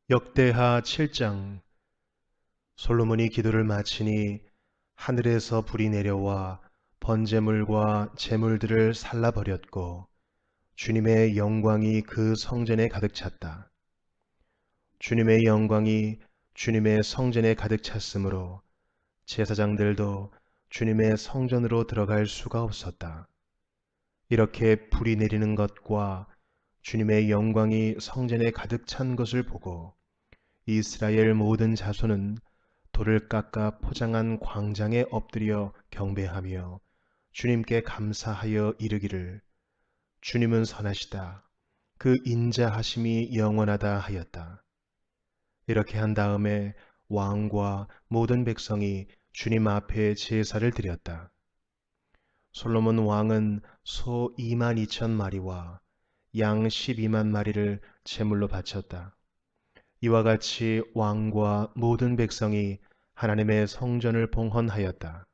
역대하 7장. 솔로몬이 기도를 마치니 하늘에서 불이 내려와 번제물과 제물들을 살라버렸고 주님의 영광이 그 성전에 가득 찼다. 주님의 영광이 주님의 성전에 가득 찼으므로 제사장들도 주님의 성전으로 들어갈 수가 없었다. 이렇게 불이 내리는 것과 주님의 영광이 성전에 가득 찬 것을 보고 이스라엘 모든 자손은 돌을 깎아 포장한 광장에 엎드려 경배하며 주님께 감사하여 이르기를 주님은 선하시다. 그 인자하심이 영원하다 하였다. 이렇게 한 다음에 왕과 모든 백성이 주님 앞에 제사를 드렸다. 솔로몬 왕은 소 2만 2천 마리와 양 12만 마리를 제물로 바쳤다. 이와 같이 왕과 모든 백성이 하나님의 성전을 봉헌하였다.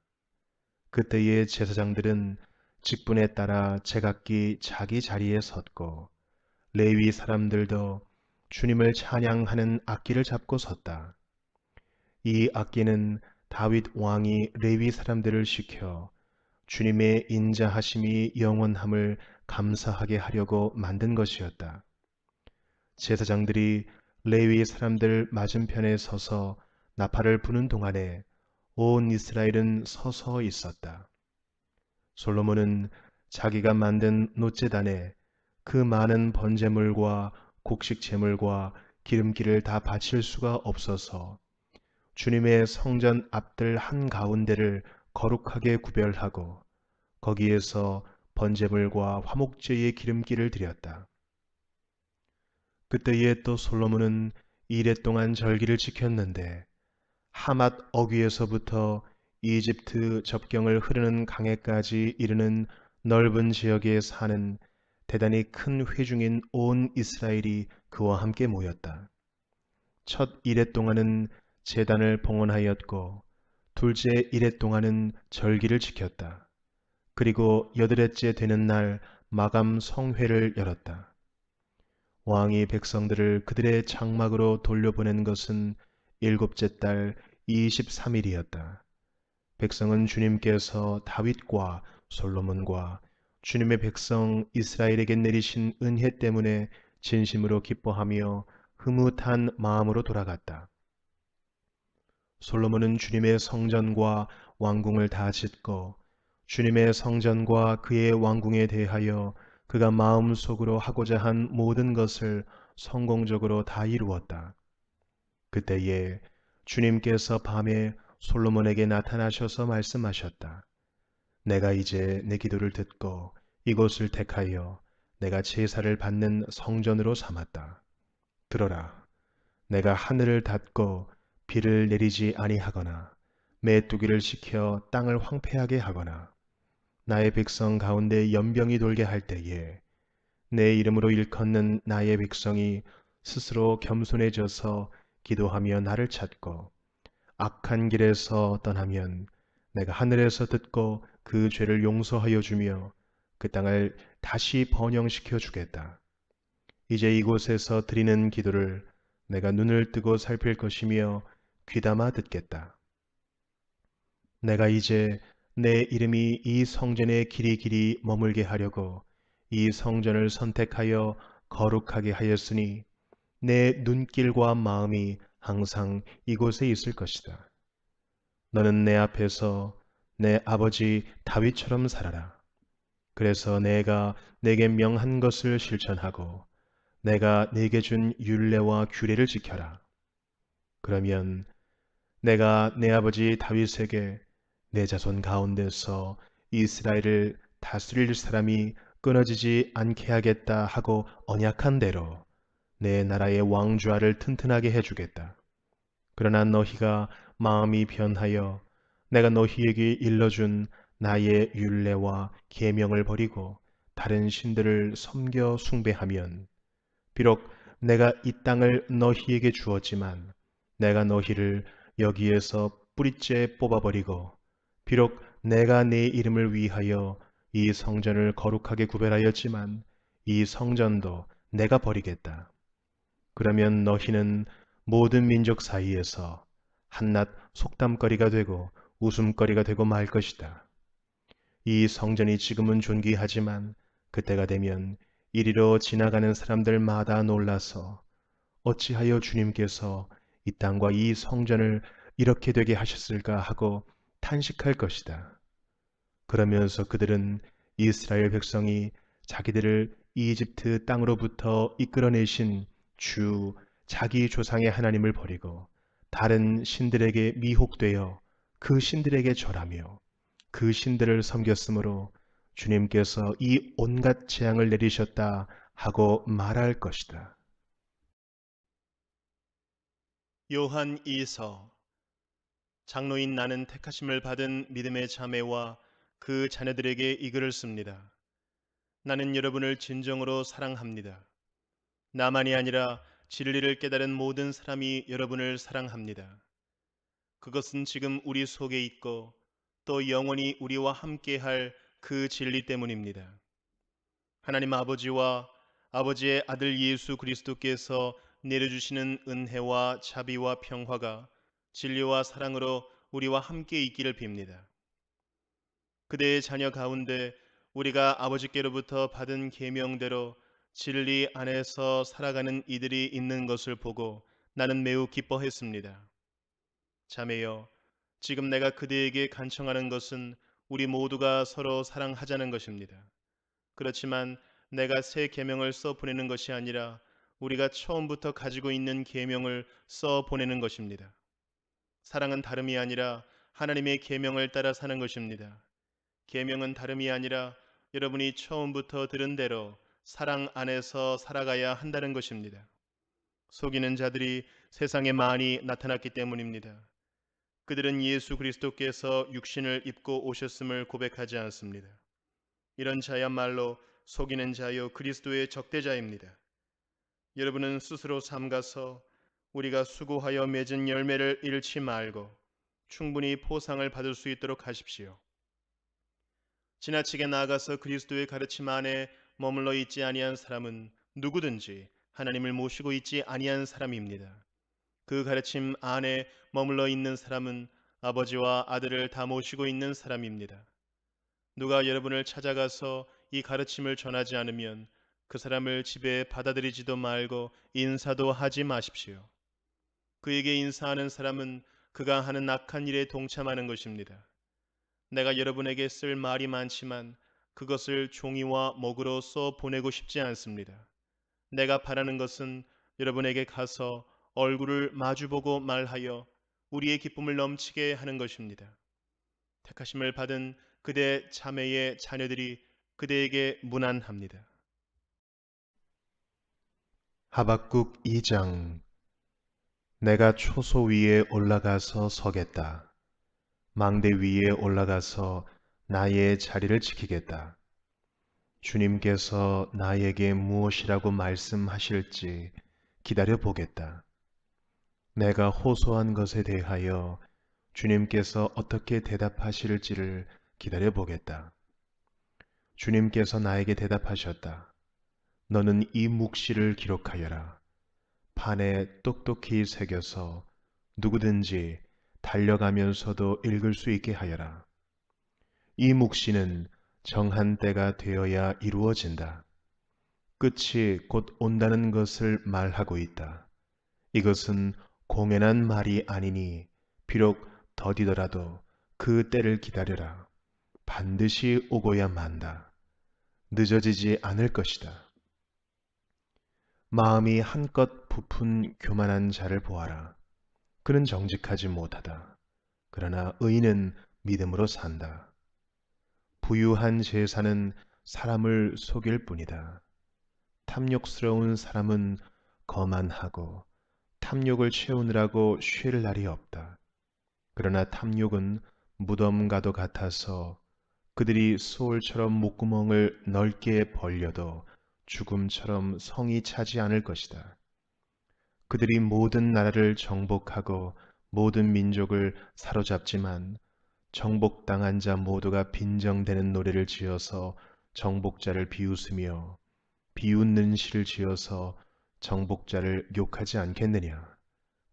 그때의 제사장들은 직분에 따라 제각기 자기 자리에 섰고 레위 사람들도 주님을 찬양하는 악기를 잡고 섰다. 이 악기는 다윗 왕이 레위 사람들을 시켜 주님의 인자하심이 영원함을 감사하게 하려고 만든 것이었다. 제사장들이 레위 사람들 맞은편에 서서 나팔을 부는 동안에 온 이스라엘은 서서 있었다. 솔로몬은 자기가 만든 놋제단에 그 많은 번제물과 곡식 제물과 기름기를 다 바칠 수가 없어서 주님의 성전 앞들 한가운데를 거룩하게 구별하고 거기에서 번제물과 화목제의 기름기를 드렸다. 그때에 또 솔로몬은 이레 동안 절기를 지켰는데 하맛 어귀에서부터 이집트 접경을 흐르는 강에까지 이르는 넓은 지역에 사는 대단히 큰 회중인 온 이스라엘이 그와 함께 모였다. 첫 이레 동안은 제단을 봉헌하였고 둘째 이레 동안은 절기를 지켰다. 그리고 여덟째 되는 날 마감 성회를 열었다. 왕이 백성들을 그들의 장막으로 돌려보낸 것은 일곱째 달 23일이었다. 백성은 주님께서 다윗과 솔로몬과 주님의 백성 이스라엘에게 내리신 은혜 때문에 진심으로 기뻐하며 흐뭇한 마음으로 돌아갔다. 솔로몬은 주님의 성전과 왕궁을 다 짓고 주님의 성전과 그의 왕궁에 대하여 그가 마음속으로 하고자 한 모든 것을 성공적으로 다 이루었다. 그때에 주님께서 밤에 솔로몬에게 나타나셔서 말씀하셨다. 내가 이제 내 기도를 듣고 이곳을 택하여 내가 제사를 받는 성전으로 삼았다. 들어라. 내가 하늘을 닫고 비를 내리지 아니하거나 메뚜기를 시켜 땅을 황폐하게 하거나 나의 백성 가운데 연병이 돌게 할 때에 내 이름으로 일컫는 나의 백성이 스스로 겸손해져서 기도하며 나를 찾고 악한 길에서 떠나면 내가 하늘에서 듣고 그 죄를 용서하여 주며 그 땅을 다시 번영시켜 주겠다. 이제 이곳에서 드리는 기도를 내가 눈을 뜨고 살필 것이며 귀담아 듣겠다. 내가 이제 내 이름이 이 성전에 길이 머물게 하려고 이 성전을 선택하여 거룩하게 하였으니 내 눈길과 마음이 항상 이곳에 있을 것이다. 너는 내 앞에서 내 아버지 다윗처럼 살아라. 그래서 내가 내게 명한 것을 실천하고 내가 네게 준 율례와 규례를 지켜라. 그러면 내가 내 아버지 다윗에게 내 자손 가운데서 이스라엘을 다스릴 사람이 끊어지지 않게 하겠다 하고 언약한 대로 내 나라의 왕좌를 튼튼하게 해주겠다. 그러나 너희가 마음이 변하여 내가 너희에게 일러준 나의 율례와 계명을 버리고 다른 신들을 섬겨 숭배하면 비록 내가 이 땅을 너희에게 주었지만 내가 너희를 여기에서 뿌리째 뽑아버리고 비록 내가 내 이름을 위하여 이 성전을 거룩하게 구별하였지만 이 성전도 내가 버리겠다. 그러면 너희는 모든 민족 사이에서 한낱 속담거리가 되고 웃음거리가 되고 말 것이다. 이 성전이 지금은 존귀하지만 그때가 되면 이리로 지나가는 사람들마다 놀라서 어찌하여 주님께서 이 땅과 이 성전을 이렇게 되게 하셨을까 하고 탄식할 것이다. 그러면서 그들은 이스라엘 백성이 자기들을 이집트 땅으로부터 이끌어내신 주 자기 조상의 하나님을 버리고 다른 신들에게 미혹되어 그 신들에게 절하며 그 신들을 섬겼으므로 주님께서 이 온갖 재앙을 내리셨다 하고 말할 것이다. 요한 2서. 장로인 나는 택하심을 받은 믿음의 자매와 그 자녀들에게 이 글을 씁니다. 나는 여러분을 진정으로 사랑합니다. 나만이 아니라 진리를 깨달은 모든 사람이 여러분을 사랑합니다. 그것은 지금 우리 속에 있고 또 영원히 우리와 함께할 그 진리 때문입니다. 하나님 아버지와 아버지의 아들 예수 그리스도께서 내려주시는 은혜와 자비와 평화가 진리와 사랑으로 우리와 함께 있기를 빕니다. 그대의 자녀 가운데 우리가 아버지께로부터 받은 계명대로 진리 안에서 살아가는 이들이 있는 것을 보고 나는 매우 기뻐했습니다. 자매여, 지금 내가 그대에게 간청하는 것은 우리 모두가 서로 사랑하자는 것입니다. 그렇지만 내가 새 계명을 써 보내는 것이 아니라 우리가 처음부터 가지고 있는 계명을 써 보내는 것입니다. 사랑은 다름이 아니라 하나님의 계명을 따라 사는 것입니다. 계명은 다름이 아니라 여러분이 처음부터 들은 대로 사랑 안에서 살아가야 한다는 것입니다. 속이는 자들이 세상에 많이 나타났기 때문입니다. 그들은 예수 그리스도께서 육신을 입고 오셨음을 고백하지 않습니다. 이런 자야말로 속이는 자요 그리스도의 적대자입니다. 여러분은 스스로 삼가서 우리가 수고하여 맺은 열매를 잃지 말고 충분히 포상을 받을 수 있도록 하십시오. 지나치게 나아가서 그리스도의 가르침 안에 머물러 있지 아니한 사람은 누구든지 하나님을 모시고 있지 아니한 사람입니다. 그 가르침 안에 머물러 있는 사람은 아버지와 아들을 다 모시고 있는 사람입니다. 누가 여러분을 찾아가서 이 가르침을 전하지 않으면 그 사람을 집에 받아들이지도 말고 인사도 하지 마십시오. 그에게 인사하는 사람은 그가 하는 악한 일에 동참하는 것입니다. 내가 여러분에게 쓸 말이 많지만 그것을 종이와 먹으로 써 보내고 싶지 않습니다. 내가 바라는 것은 여러분에게 가서 얼굴을 마주보고 말하여 우리의 기쁨을 넘치게 하는 것입니다. 택하심을 받은 그대 자매의 자녀들이 그대에게 문안합니다. 하박국 2장. 내가 초소 위에 올라가서 서겠다. 망대 위에 올라가서 나의 자리를 지키겠다. 주님께서 나에게 무엇이라고 말씀하실지 기다려 보겠다. 내가 호소한 것에 대하여 주님께서 어떻게 대답하실지를 기다려 보겠다. 주님께서 나에게 대답하셨다. 너는 이 묵시를 기록하여라. 판에 똑똑히 새겨서 누구든지 달려가면서도 읽을 수 있게 하여라. 이 묵시는 정한 때가 되어야 이루어진다. 끝이 곧 온다는 것을 말하고 있다. 이것은 공연한 말이 아니니 비록 더디더라도 그 때를 기다려라. 반드시 오고야 만다. 늦어지지 않을 것이다. 마음이 한껏 부푼 교만한 자를 보아라. 그는 정직하지 못하다. 그러나 의인은 믿음으로 산다. 부유한 제사는 사람을 속일 뿐이다. 탐욕스러운 사람은 거만하고 탐욕을 채우느라고 쉴 날이 없다. 그러나 탐욕은 무덤과도 같아서 그들이 소울처럼 목구멍을 넓게 벌려도 죽음처럼 성이 차지 않을 것이다. 그들이 모든 나라를 정복하고 모든 민족을 사로잡지만 정복당한 자 모두가 빈정대는 노래를 지어서 정복자를 비웃으며 비웃는 시를 지어서 정복자를 욕하지 않겠느냐.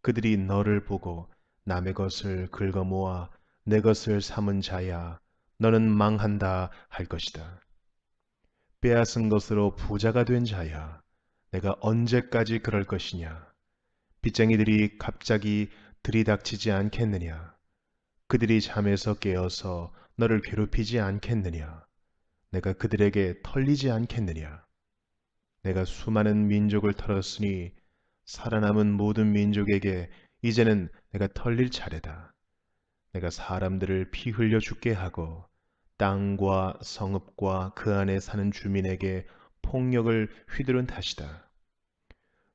그들이 너를 보고 남의 것을 긁어모아 내 것을 삼은 자야, 너는 망한다 할 것이다. 빼앗은 것으로 부자가 된 자야, 내가 언제까지 그럴 것이냐? 빚쟁이들이 갑자기 들이닥치지 않겠느냐? 그들이 잠에서 깨어서 너를 괴롭히지 않겠느냐? 내가 그들에게 털리지 않겠느냐? 내가 수많은 민족을 털었으니 살아남은 모든 민족에게 이제는 내가 털릴 차례다. 내가 사람들을 피 흘려 죽게 하고 땅과 성읍과 그 안에 사는 주민에게 폭력을 휘두른 탓이다.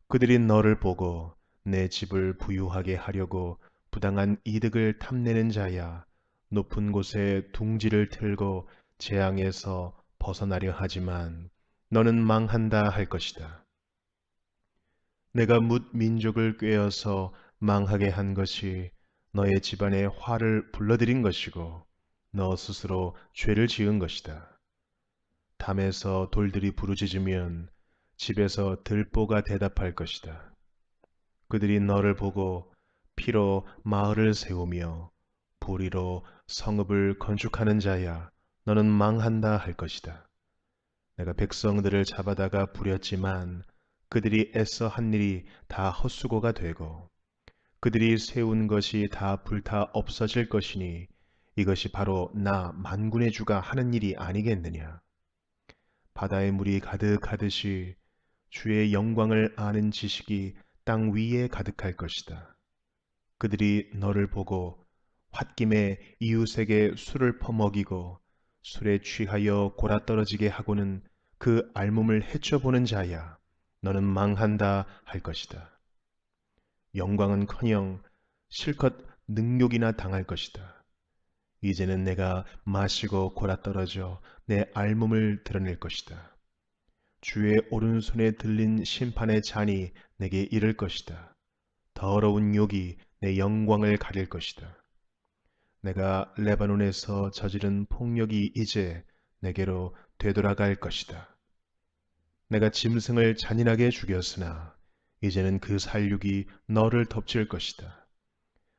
그들이 너를 보고 내 집을 부유하게 하려고 부당한 이득을 탐내는 자야, 높은 곳에 둥지를 틀고 재앙에서 벗어나려 하지만 너는 망한다 할 것이다. 내가 뭇 민족을 꾀어서 망하게 한 것이 너의 집안에 화를 불러들인 것이고 너 스스로 죄를 지은 것이다. 담에서 돌들이 부르짖으면 집에서 들보가 대답할 것이다. 그들이 너를 보고 피로 마을을 세우며 불의로 성읍을 건축하는 자야, 너는 망한다 할 것이다. 내가 백성들을 잡아다가 부렸지만 그들이 애써 한 일이 다 헛수고가 되고 그들이 세운 것이 다 불타 없어질 것이니 이것이 바로 나 만군의 주가 하는 일이 아니겠느냐. 바다의 물이 가득하듯이 주의 영광을 아는 지식이 땅 위에 가득할 것이다. 그들이 너를 보고 홧김에 이웃에게 술을 퍼먹이고 술에 취하여 골아떨어지게 하고는 그 알몸을 헤쳐보는 자야, 너는 망한다 할 것이다. 영광은커녕 실컷 능욕이나 당할 것이다. 이제는 내가 마시고 골아떨어져 내 알몸을 드러낼 것이다. 주의 오른손에 들린 심판의 잔이 내게 이를 것이다. 더러운 욕이 내 영광을 가릴 것이다. 내가 레바논에서 저지른 폭력이 이제 내게로 되돌아갈 것이다. 내가 짐승을 잔인하게 죽였으나 이제는 그 살육이 너를 덮칠 것이다.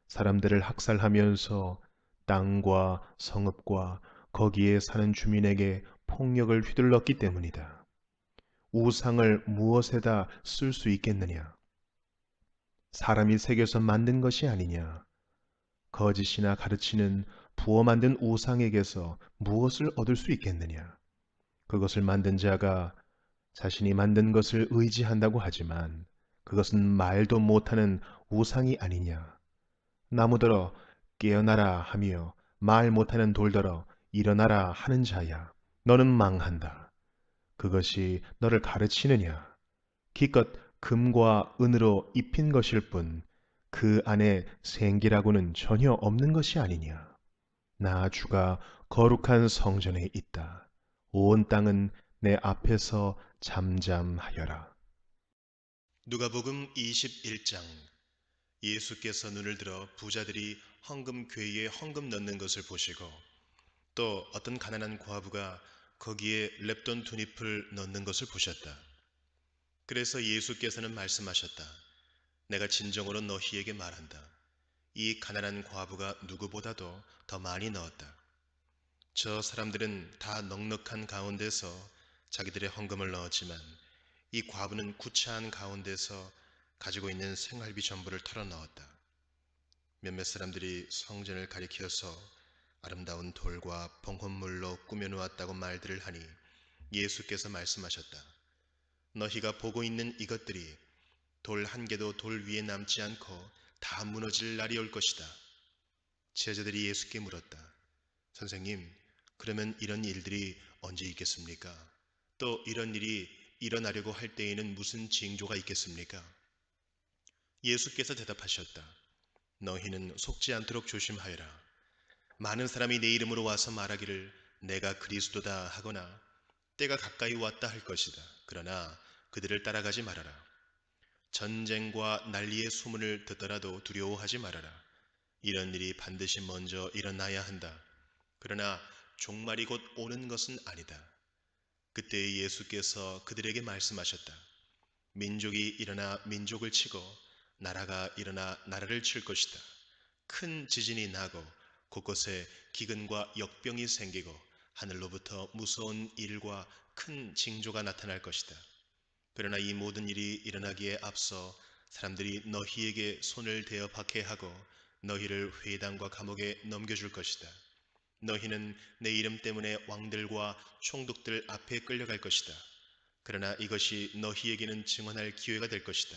사람들을 학살하면서 땅과 성읍과 거기에 사는 주민에게 폭력을 휘둘렀기 때문이다. 우상을 무엇에다 쓸 수 있겠느냐? 사람이 새겨서 만든 것이 아니냐? 거짓이나 가르치는 부어 만든 우상에게서 무엇을 얻을 수 있겠느냐? 그것을 만든 자가 자신이 만든 것을 의지한다고 하지만 그것은 말도 못하는 우상이 아니냐? 나무더러 깨어나라 하며 말 못하는 돌더러 일어나라 하는 자야. 너는 망한다. 그것이 너를 가르치느냐? 기껏 금과 은으로 입힌 것일 뿐 그 안에 생기라고는 전혀 없는 것이 아니냐. 나 주가 거룩한 성전에 있다. 온 땅은 내 앞에서 잠잠하여라. 누가복음 21장. 예수께서 눈을 들어 부자들이 헌금 궤에 헌금 넣는 것을 보시고 또 어떤 가난한 과부가 거기에 렙돈 2잎을 넣는 것을 보셨다. 그래서 예수께서는 말씀하셨다. 내가 진정으로 너희에게 말한다. 이 가난한 과부가 누구보다도 더 많이 넣었다. 저 사람들은 다 넉넉한 가운데서 자기들의 헌금을 넣었지만 이 과부는 구차한 가운데서 가지고 있는 생활비 전부를 털어 넣었다. 몇몇 사람들이 성전을 가리켜서 아름다운 돌과 봉헌물로 꾸며놓았다고 말들을 하니 예수께서 말씀하셨다. 너희가 보고 있는 이것들이 돌 한 개도 돌 위에 남지 않고 다 무너질 날이 올 것이다. 제자들이 예수께 물었다. 선생님, 그러면 이런 일들이 언제 있겠습니까? 또 이런 일이 일어나려고 할 때에는 무슨 징조가 있겠습니까? 예수께서 대답하셨다. 너희는 속지 않도록 조심하여라. 많은 사람이 내 이름으로 와서 말하기를 내가 그리스도다 하거나 때가 가까이 왔다 할 것이다. 그러나 그들을 따라가지 말아라. 전쟁과 난리의 소문을 듣더라도 두려워하지 말아라. 이런 일이 반드시 먼저 일어나야 한다. 그러나 종말이 곧 오는 것은 아니다. 그때 예수께서 그들에게 말씀하셨다. 민족이 일어나 민족을 치고 나라가 일어나 나라를 칠 것이다. 큰 지진이 나고 곳곳에 기근과 역병이 생기고 하늘로부터 무서운 일과 큰 징조가 나타날 것이다. 그러나 이 모든 일이 일어나기에 앞서 사람들이 너희에게 손을 대어 박해하고 너희를 회당과 감옥에 넘겨줄 것이다. 너희는 내 이름 때문에 왕들과 총독들 앞에 끌려갈 것이다. 그러나 이것이 너희에게는 증언할 기회가 될 것이다.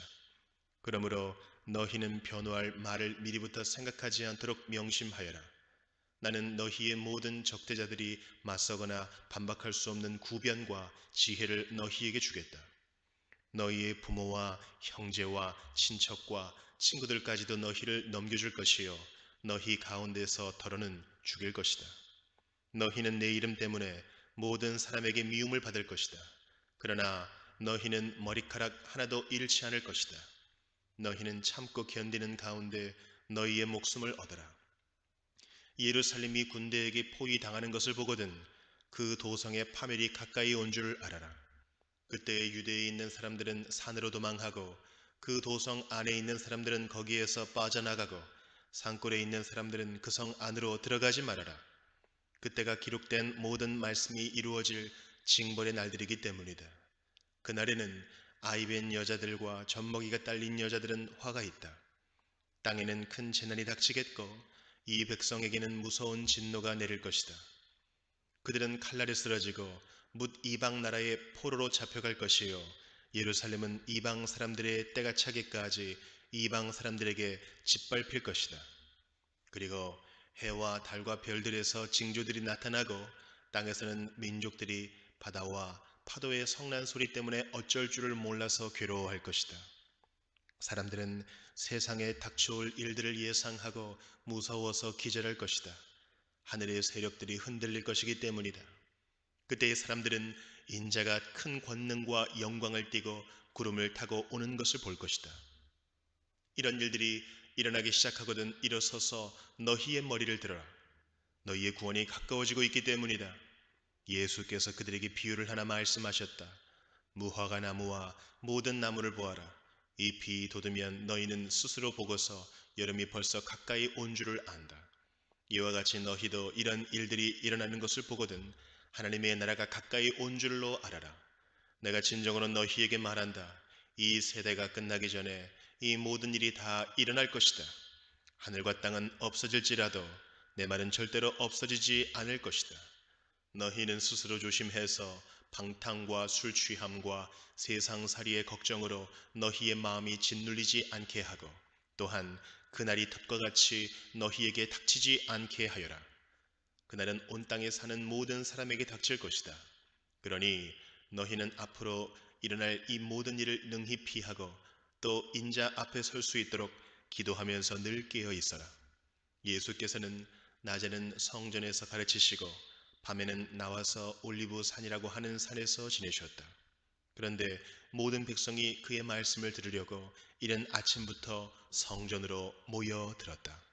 그러므로 너희는 변호할 말을 미리부터 생각하지 않도록 명심하여라. 나는 너희의 모든 적대자들이 맞서거나 반박할 수 없는 구변과 지혜를 너희에게 주겠다. 너희의 부모와 형제와 친척과 친구들까지도 너희를 넘겨줄 것이요 너희 가운데서 더러는 죽일 것이다. 너희는 내 이름 때문에 모든 사람에게 미움을 받을 것이다. 그러나 너희는 머리카락 하나도 잃지 않을 것이다. 너희는 참고 견디는 가운데 너희의 목숨을 얻어라. 예루살렘이 군대에게 포위당하는 것을 보거든 그 도성의 파멸이 가까이 온 줄 알아라. 그때 유대에 있는 사람들은 산으로 도망하고 그 도성 안에 있는 사람들은 거기에서 빠져나가고 산골에 있는 사람들은 그 성 안으로 들어가지 말아라. 그때가 기록된 모든 말씀이 이루어질 징벌의 날들이기 때문이다. 그날에는 아이벤 여자들과 젖먹이가 딸린 여자들은 화가 있다. 땅에는 큰 재난이 닥치겠고 이 백성에게는 무서운 진노가 내릴 것이다. 그들은 칼날에 쓰러지고 뭇 이방 나라의 포로로 잡혀갈 것이요 예루살렘은 이방 사람들의 때가 차기까지 이방 사람들에게 짓밟힐 것이다. 그리고 해와 달과 별들에서 징조들이 나타나고 땅에서는 민족들이 바다와 파도의 성난 소리 때문에 어쩔 줄을 몰라서 괴로워할 것이다. 사람들은 세상에 닥쳐올 일들을 예상하고 무서워서 기절할 것이다. 하늘의 세력들이 흔들릴 것이기 때문이다. 그때의 사람들은 인자가 큰 권능과 영광을 띠고 구름을 타고 오는 것을 볼 것이다. 이런 일들이 일어나기 시작하거든 일어서서 너희의 머리를 들어라. 너희의 구원이 가까워지고 있기 때문이다. 예수께서 그들에게 비유를 하나 말씀하셨다. 무화과 나무와 모든 나무를 보아라. 잎이 돋으면 너희는 스스로 보고서 여름이 벌써 가까이 온 줄을 안다. 이와 같이 너희도 이런 일들이 일어나는 것을 보거든 하나님의 나라가 가까이 온 줄로 알아라. 내가 진정으로 너희에게 말한다. 이 세대가 끝나기 전에 이 모든 일이 다 일어날 것이다. 하늘과 땅은 없어질지라도 내 말은 절대로 없어지지 않을 것이다. 너희는 스스로 조심해서 방탕과 술 취함과 세상살이의 걱정으로 너희의 마음이 짓눌리지 않게 하고 또한 그날이 덫과 같이 너희에게 닥치지 않게 하여라. 그날은 온 땅에 사는 모든 사람에게 닥칠 것이다. 그러니 너희는 앞으로 일어날 이 모든 일을 능히 피하고 또 인자 앞에 설 수 있도록 기도하면서 늘 깨어 있어라. 예수께서는 낮에는 성전에서 가르치시고 밤에는 나와서 올리브 산이라고 하는 산에서 지내셨다. 그런데 모든 백성이 그의 말씀을 들으려고 이른 아침부터 성전으로 모여들었다.